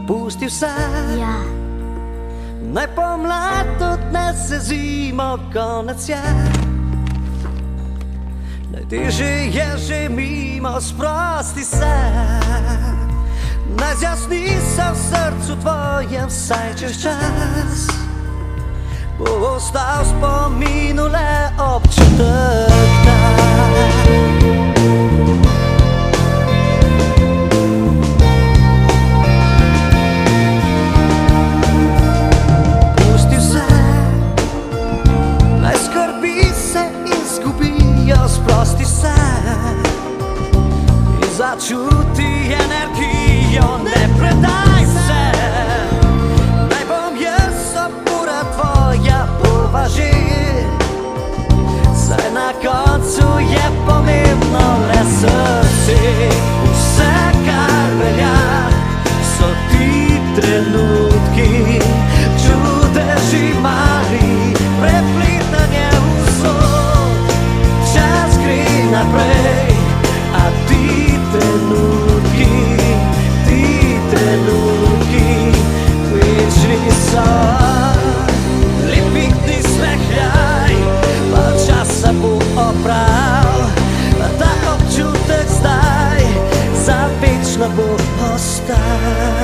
Pusti vse, Ja, naj pomlad odnese zimo, konec je. Najtežje je že mimo, sprosti se. Naj zjasni se v srcu tvojem, vsaj čez čas bo ostal v spominu le občutek tak. Pusti vse, naj skrbi se izgubijo, sprosti se in začuti energijo, ne predaj se. Naj bom jaz opora tvoja, považi, saj na koncu je pomembno le srce. Vse, kar velja, so ti trenutki, čudeži mali, preplitanje usod. Čas gre naprej, a ti trenutki večni so. Lep piknik smehljaj, pa časa bo opral, ta občutek zdaj za večno bo ostal.